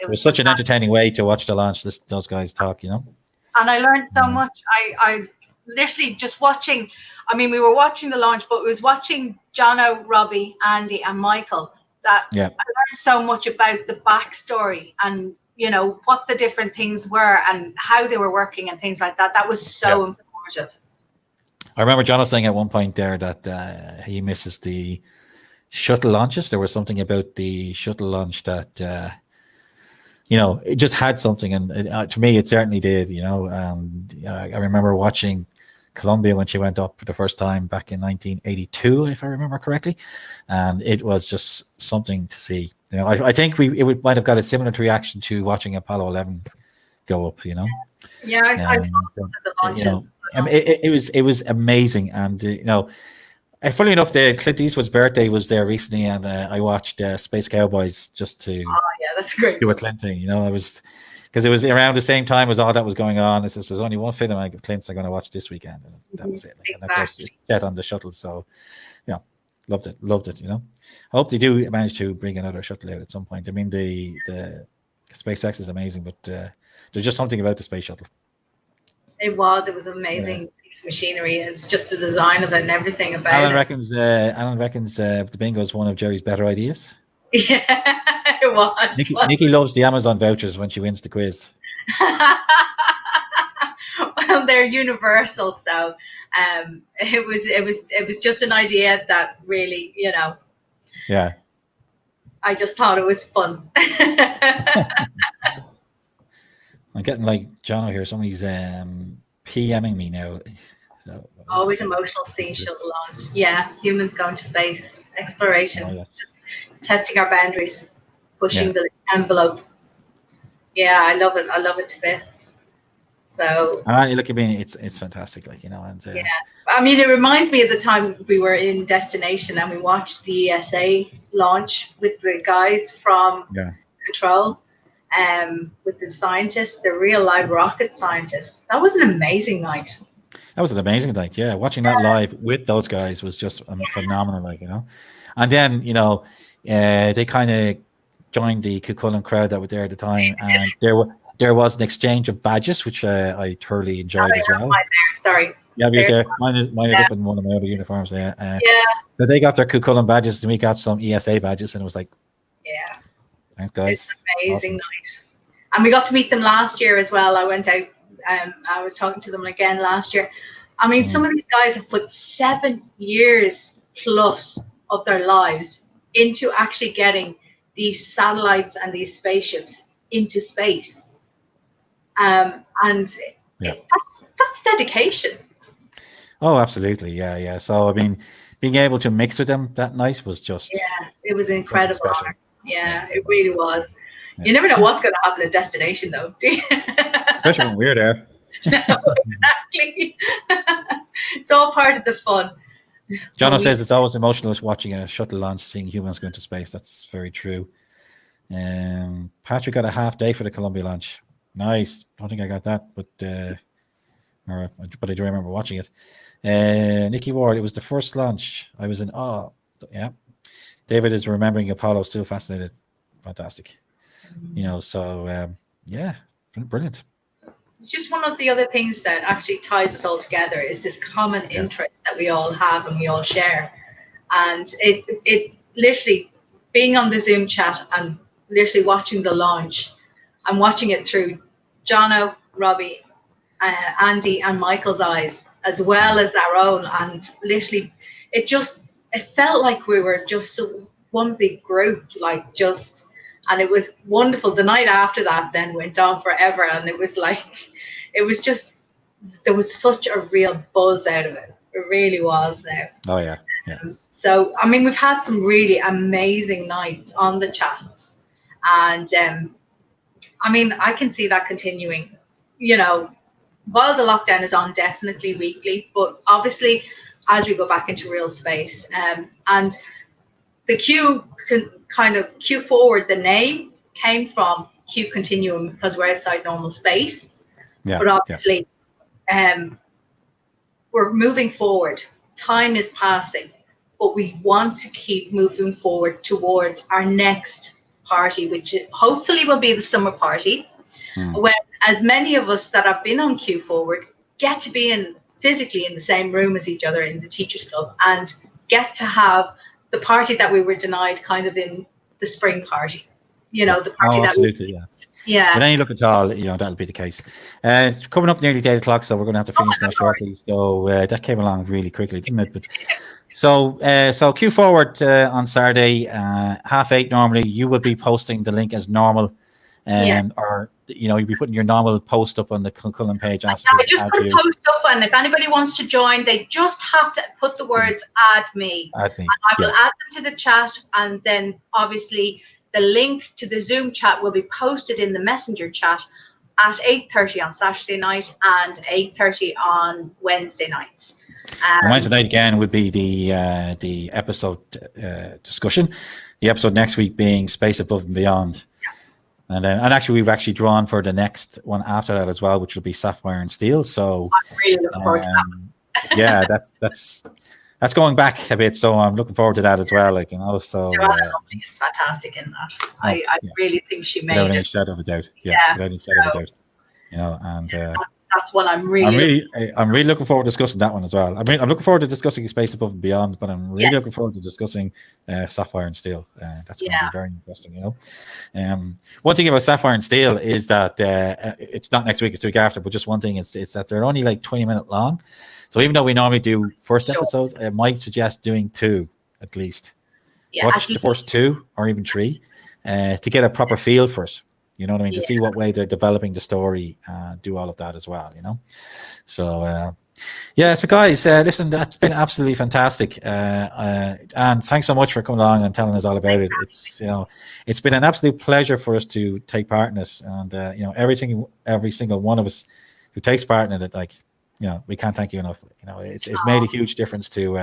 It was such an entertaining way to watch the launch. Those guys talk, you know. And I learned so much. I literally just watching. I mean, we were watching the launch, but it was watching Jono, Robbie, Andy, and Michael that I learned so much about the backstory and, you know, what the different things were and how they were working and things like that. That was so informative. I remember Jono saying at one point there that he misses the shuttle launches. There was something about the shuttle launch that, you know, it just had something. And to me, it certainly did, you know. I remember watching Columbia when she went up for the first time back in 1982, if I remember correctly, and it was just something to see. You know, I think might have got a similar reaction to watching Apollo 11 go up. You know, I saw the launch. You know, it was amazing, and you know, funny enough, Clint Eastwood's birthday was there recently, and I watched Space Cowboys just to that's great. do a Clint thing. You know, I was. Because it was around the same time as all that was going on. It says there's only one film of Clint's I'm going to watch this weekend, and that was it. Like, and of course, it's set on the shuttle, so yeah, loved it. You know, I hope they do manage to bring another shuttle out at some point. I mean, the SpaceX is amazing, but there's just something about the space shuttle. It was amazing piece of machinery. It was just the design of it and everything about Alan it. reckons the bingo is one of Jerry's better ideas. Yeah, it was. Nikki loves the Amazon vouchers when she wins the quiz. Well, they're universal, so it was just an idea that really, you know. Yeah. I just thought it was fun. I'm getting like Jono here. Somebody's PMing me now. So always emotional scene shuttle launch. Yeah, humans going to space exploration. Oh, yes. Testing our boundaries, pushing the envelope. Yeah, I love it. I love it to bits. So look at me, it's fantastic, like, you know. And yeah, I mean, it reminds me of the time we were in Destination and we watched the ESA launch with the guys from Control, with the scientists, the real live rocket scientists. That was an amazing night. That was an amazing night. Yeah, watching that live with those guys was just phenomenal, like, you know. And then, you know, they kind of joined the Cuchulain crowd that were there at the time, and there was an exchange of badges, which I thoroughly enjoyed as well. Sorry. Yeah, because there. Mine is up in one of my other uniforms there. So they got their Cuchulain badges, and we got some ESA badges, and it was like, thanks, guys. It's an amazing night. And we got to meet them last year as well. I went out, I was talking to them again last year. I mean, some of these guys have put 7 years plus of their lives into actually getting these satellites and these spaceships into space. And that's dedication. Oh, absolutely. Yeah. So, I mean, being able to mix with them that night was just... Yeah, it was an incredible honor. Yeah, it really was. You never know what's going to happen at Destination, though, do you? Especially when we're there. No, exactly. It's all part of the fun. Jono says it's always emotional watching a shuttle launch, seeing humans go into space. That's very true. Patrick got a half day for the Columbia launch. Nice. Don't think I got that, but I do remember watching it. Nikki Ward, it was the first launch. I was in awe. Yeah. David is remembering Apollo, still fascinated. Fantastic. You know, so brilliant. It's just one of the other things that actually ties us all together is this common interest that we all have and we all share. And it literally being on the Zoom chat and literally watching the launch and watching it through Jono, Robbie, Andy and Michael's eyes, as well as our own. And literally it felt like we were just one big group, and it was wonderful. The night after that then went on forever, and it was like, there was such a real buzz out of it. It really was now. Oh, yeah. So, I mean, we've had some really amazing nights on the chats. And, I mean, I can see that continuing, you know, while the lockdown is on, definitely weekly, but obviously as we go back into real space. And the Q kind of Q Forward, the name came from Q Continuum because we're outside normal space. Yeah. But obviously, we're moving forward. Time is passing, but we want to keep moving forward towards our next party, which hopefully will be the summer party, when as many of us that have been on Q Forward get to be physically in the same room as each other in the Teachers Club and get to have the party that we were denied kind of in the spring party. You know, the party that absolutely, With any luck at all, you know, that'll be the case. Coming up nearly 8 o'clock, so we're going to have to finish now shortly. So that came along really quickly, didn't it? But so Q Forward on Saturday, 8:30 normally. You will be posting the link as normal, or you know, you'll be putting your normal post up on the Cuchulain page. I just put a post up, and if anybody wants to join, they just have to put the words "add me." Add me. And I will add them to the chat, and then obviously the link to the Zoom chat will be posted in the Messenger chat at 8:30 on Saturday night and 8:30 on Wednesday nights. And Wednesday night again would be the episode discussion. The episode next week being Space Above and Beyond. And actually, we've actually drawn for the next one after that as well, which will be Sapphire and Steel. So I'm really looking forward to that. Yeah, that's going back a bit. So I'm looking forward to that as well. Like, you know, so is fantastic in that. I really think she made without any it. shadow of a doubt. Yeah, without any shadow of a doubt. You know, and that's what I'm really looking forward to discussing that one as well. I mean, I'm looking forward to discussing Space Above and Beyond, but I'm really looking forward to discussing Sapphire and Steel. That's going to be very interesting, you know. One thing about Sapphire and Steel is that it's not next week, it's the week after, but just one thing, it's that they're only like 20-minute long. So even though we normally do first episodes, I might suggest doing 2 at least. Watch the first 2 or even 3 to get a proper feel for it. You know what I mean? To see what way they're developing the story, do all of that as well, you know? So, so guys, listen, that's been absolutely fantastic. And thanks so much for coming along and telling us all about it. It's, you know, it's been an absolute pleasure for us to take part in this. And, you know, every single one of us who takes part in it, like, you know, we can't thank you enough. You know, it's made a huge difference to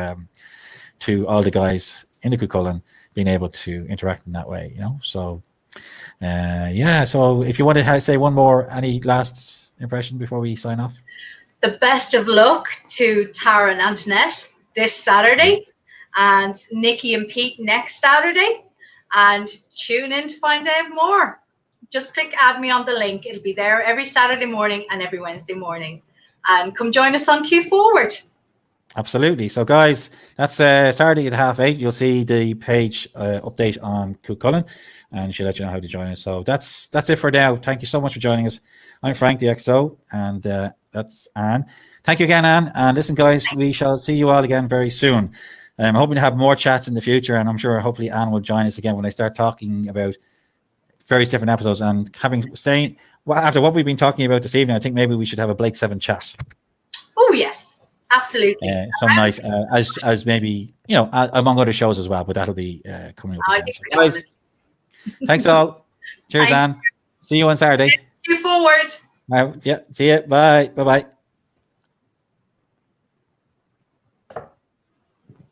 all the guys in the Cuchulain being able to interact in that way, you know? So, so if you want to say one more, any last impression before we sign off? The best of luck to Tara and Antoinette this Saturday, and Nikki and Pete next Saturday, and tune in to find out more. Just click add me on the link. It'll be there every Saturday morning and every Wednesday morning, and come join us on Q Forward. Absolutely. So guys, that's Saturday at 8:30. You'll see the page update on Cuchulain, and she'll let you know how to join us. So that's it for now. Thank you so much for joining us. I'm Frank the XO, and that's Anne. Thank you again, Anne. And listen, guys, we shall see you all again very soon. I'm hoping to have more chats in the future, and I'm sure hopefully Anne will join us again when I start talking about various different episodes. And after what we've been talking about this evening, I think maybe we should have a Blake 7 chat. Oh yes. Absolutely. Some night as maybe, you know, among other shows as well, but that'll be coming up again. So guys, thanks all. Cheers, Anne. See you on Saturday. Q Forward. Yeah, see you. Bye. Bye-bye.